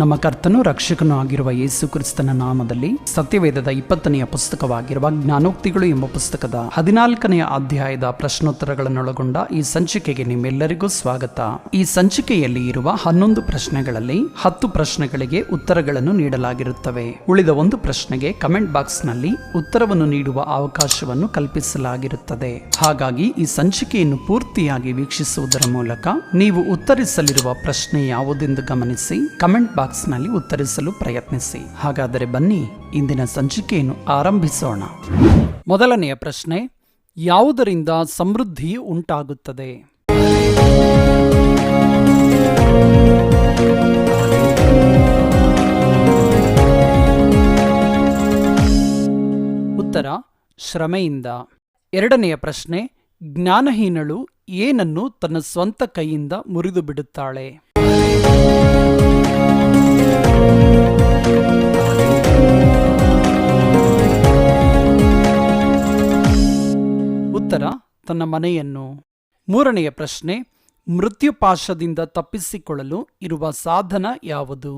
ನಮ್ಮ ಕರ್ತನೂ ರಕ್ಷಕನೂ ಆಗಿರುವ ಯೇಸು ಕ್ರಿಸ್ತನ ನಾಮದಲ್ಲಿ ಸತ್ಯವೇದದ 20ನೆಯ ಪುಸ್ತಕವಾಗಿರುವ ಜ್ಞಾನೋಕ್ತಿಗಳು ಎಂಬ ಪುಸ್ತಕದ 14ನೆಯ ಅಧ್ಯಾಯದ ಪ್ರಶ್ನೋತ್ತರಗಳನ್ನೊಳಗೊಂಡ ಈ ಸಂಚಿಕೆಗೆ ನಿಮ್ಮೆಲ್ಲರಿಗೂ ಸ್ವಾಗತ. ಈ ಸಂಚಿಕೆಯಲ್ಲಿ ಇರುವ 11 ಪ್ರಶ್ನೆಗಳಲ್ಲಿ 10 ಪ್ರಶ್ನೆಗಳಿಗೆ ಉತ್ತರಗಳನ್ನು ನೀಡಲಾಗಿರುತ್ತವೆ. ಉಳಿದ ಒಂದು ಪ್ರಶ್ನೆಗೆ ಕಮೆಂಟ್ ಬಾಕ್ಸ್ ನಲ್ಲಿ ಉತ್ತರವನ್ನು ನೀಡುವ ಅವಕಾಶವನ್ನು ಕಲ್ಪಿಸಲಾಗಿರುತ್ತದೆ. ಹಾಗಾಗಿ ಈ ಸಂಚಿಕೆಯನ್ನು ಪೂರ್ತಿಯಾಗಿ ವೀಕ್ಷಿಸುವುದರ ಮೂಲಕ ನೀವು ಉತ್ತರಿಸಲಿರುವ ಪ್ರಶ್ನೆ ಯಾವುದೆಂದು ಗಮನಿಸಿ ಕಮೆಂಟ್ ಬಾಕ್ಸ್ ನಲ್ಲಿ ಉತ್ತರಿಸಲು ಪ್ರಯತ್ನಿಸಿ. ಹಾಗಾದರೆ ಬನ್ನಿ ಇಂದಿನ ಸಂಚಿಕೆಯನ್ನು ಆರಂಭಿಸೋಣ. ಮೊದಲನೆಯ ಪ್ರಶ್ನೆ, ಯಾವುದರಿಂದ ಸಮೃದ್ಧಿ ಉಂಟಾಗುತ್ತದೆ? ಉತ್ತರ ಶ್ರಮೆಯಿಂದ. ಎರಡನೆಯ ಪ್ರಶ್ನೆ, ಜ್ಞಾನಹೀನಳು ಏನನ್ನು ತನ್ನ ಸ್ವಂತ ಕೈಯಿಂದ ಮುರಿದು ಬಿಡುತ್ತಾಳೆ? ಉತ್ತರ, ತನ್ನ ಮನೆಯನ್ನು. ಮೂರನೆಯ ಪ್ರಶ್ನೆ, ಮೃತ್ಯುಪಾಶದಿಂದ ತಪ್ಪಿಸಿಕೊಳ್ಳಲು ಇರುವ ಸಾಧನ ಯಾವುದು?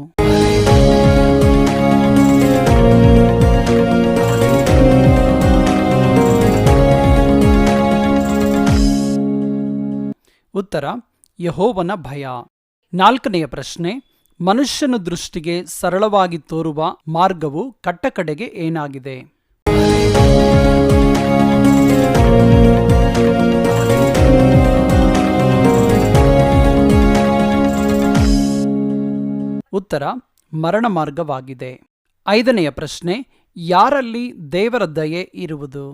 ಉತ್ತರ, ಯೆಹೋವನ ಭಯ. ನಾಲ್ಕನೆಯ ಪ್ರಶ್ನೆ, ಮನುಷ್ಯನ ದೃಷ್ಟಿಗೆ ಸರಳವಾಗಿ ತೋರುವ ಮಾರ್ಗವು ಕಟ್ಟಕಡೆಗೆ ಏನಾಗಿದೆ? ಉತ್ತರ, ಮರಣ ಮಾರ್ಗವಾಗಿದೆ. ಐದನೆಯ ಪ್ರಶ್ನೆ, ಯಾರಲ್ಲಿ ದೇವರ ದಯೆ ಇರುವುದು?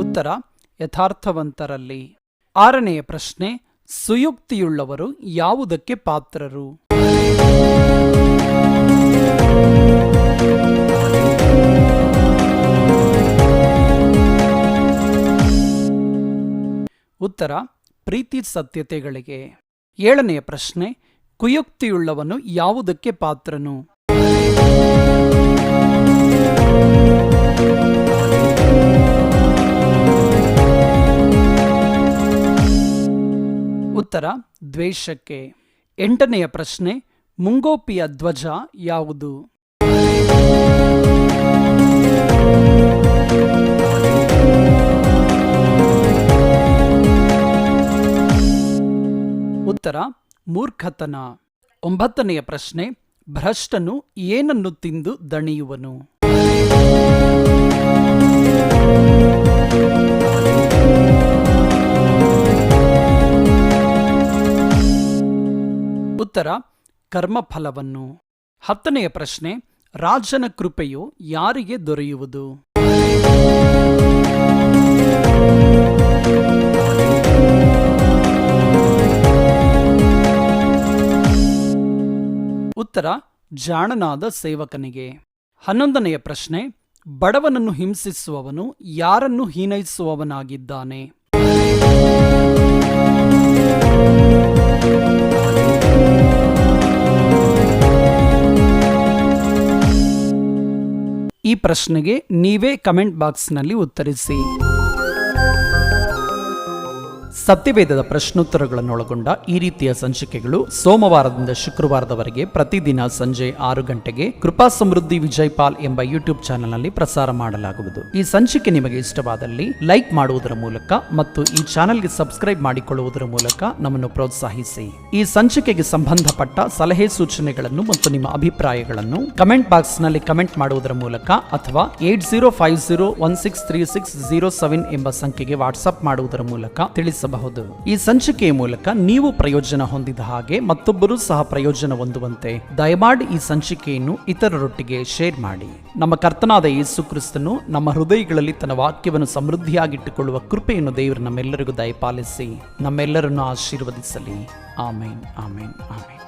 ಉತ್ತರ, ಯಥಾರ್ಥವಂತರಲ್ಲಿ. ಆರನೆಯ ಪ್ರಶ್ನೆ, ಸುಯುಕ್ತಿಯುಳ್ಳವರು ಯಾವುದಕ್ಕೆ ಪಾತ್ರರು? ಉತ್ತರ, ಪ್ರೀತಿ ಸತ್ಯತೆಗಳಿಗೆ. ಏಳನೆಯ ಪ್ರಶ್ನೆ, ಕುಯುಕ್ತಿಯುಳ್ಳವನು ಯಾವುದಕ್ಕೆ ಪಾತ್ರನು? ಉತ್ತರ, ದ್ವೇಷಕ್ಕೆ. ಎಂಟನೆಯ ಪ್ರಶ್ನೆ, ಮುಂಗೋಪಿಯ ಧ್ವಜ ಯಾವುದು? ಉತ್ತರ, ಮೂರ್ಖತನ. ಒಂಬತ್ತನೆಯ ಪ್ರಶ್ನೆ, ಭ್ರಷ್ಟನು ಏನನ್ನು ತಿಂದು ದಣಿಯುವನು? ಉತ್ತರ, ಕರ್ಮಫಲವನ್ನು. ಹತ್ತನೆಯ ಪ್ರಶ್ನೆ, ರಾಜನ ಕೃಪೆಯು ಯಾರಿಗೆ ದೊರೆಯುವುದು? ಉತ್ತರ, ಜಾಣನಾದ ಸೇವಕನಿಗೆ. 11ನೆಯ ಪ್ರಶ್ನೆ, ಬಡವನನ್ನು ಹಿಂಸಿಸುವವನು ಯಾರನ್ನು ಹೀನೈಸುವವನಾಗಿದ್ದಾನೆ? ಈ ಪ್ರಶ್ನೆಗೆ ನೀವೇ ಕಮೆಂಟ್ ಬಾಕ್ಸ್ನಲ್ಲಿ ಉತ್ತರಿಸಿ. ಸತ್ಯವೇದದ ಪ್ರಶ್ನೋತ್ತರಗಳನ್ನೊಳಗೊಂಡ ಈ ರೀತಿಯ ಸಂಚಿಕೆಗಳು ಸೋಮವಾರದಿಂದ ಶುಕ್ರವಾರದವರೆಗೆ ಪ್ರತಿದಿನ ಸಂಜೆ 6 ಗಂಟೆಗೆ ಕೃಪಾ ಸಮೃದ್ಧಿ ವಿಜಯ್ ಪಾಲ್ ಎಂಬ ಯೂಟ್ಯೂಬ್ ಚಾನೆಲ್ನಲ್ಲಿ ಪ್ರಸಾರ ಮಾಡಲಾಗುವುದು. ಈ ಸಂಚಿಕೆ ನಿಮಗೆ ಇಷ್ಟವಾದಲ್ಲಿ ಲೈಕ್ ಮಾಡುವುದರ ಮೂಲಕ ಮತ್ತು ಈ ಚಾನೆಲ್ಗೆ ಸಬ್ಸ್ಕ್ರೈಬ್ ಮಾಡಿಕೊಳ್ಳುವುದರ ಮೂಲಕ ನಮ್ಮನ್ನು ಪ್ರೋತ್ಸಾಹಿಸಿ. ಈ ಸಂಚಿಕೆಗೆ ಸಂಬಂಧಪಟ್ಟ ಸಲಹೆ ಸೂಚನೆಗಳನ್ನು ಮತ್ತು ನಿಮ್ಮ ಅಭಿಪ್ರಾಯಗಳನ್ನು ಕಮೆಂಟ್ ಬಾಕ್ಸ್ನಲ್ಲಿ ಕಮೆಂಟ್ ಮಾಡುವುದರ ಮೂಲಕ ಅಥವಾ 8050163607 ಎಂಬ ಸಂಖ್ಯೆಗೆ ವಾಟ್ಸ್ಆಪ್ ಮಾಡುವುದರ ಮೂಲಕ ತಿಳಿಸಬಹುದು. ಈ ಸಂಚಿಕೆಯ ಮೂಲಕ ನೀವು ಪ್ರಯೋಜನ ಹೊಂದಿದ ಹಾಗೆ ಮತ್ತೊಬ್ಬರು ಸಹ ಪ್ರಯೋಜನ ಹೊಂದುವಂತೆ ದಯಮಾಡಿ ಈ ಸಂಚಿಕೆಯನ್ನು ಇತರರೊಟ್ಟಿಗೆ ಶೇರ್ ಮಾಡಿ. ನಮ್ಮ ಕರ್ತನಾದ ಯೇಸು ಕ್ರಿಸ್ತನು ನಮ್ಮ ಹೃದಯಗಳಲ್ಲಿ ತನ್ನ ವಾಕ್ಯವನ್ನು ಸಮೃದ್ಧಿಯಾಗಿಟ್ಟುಕೊಳ್ಳುವ ಕೃಪೆಯನ್ನು ದೇವರು ನಮ್ಮೆಲ್ಲರಿಗೂ ದಯಪಾಲಿಸಿ ನಮ್ಮೆಲ್ಲರನ್ನು ಆಶೀರ್ವದಿಸಲಿ. ಆಮೇನ್, ಆಮೇನ್, ಆಮೇನ್.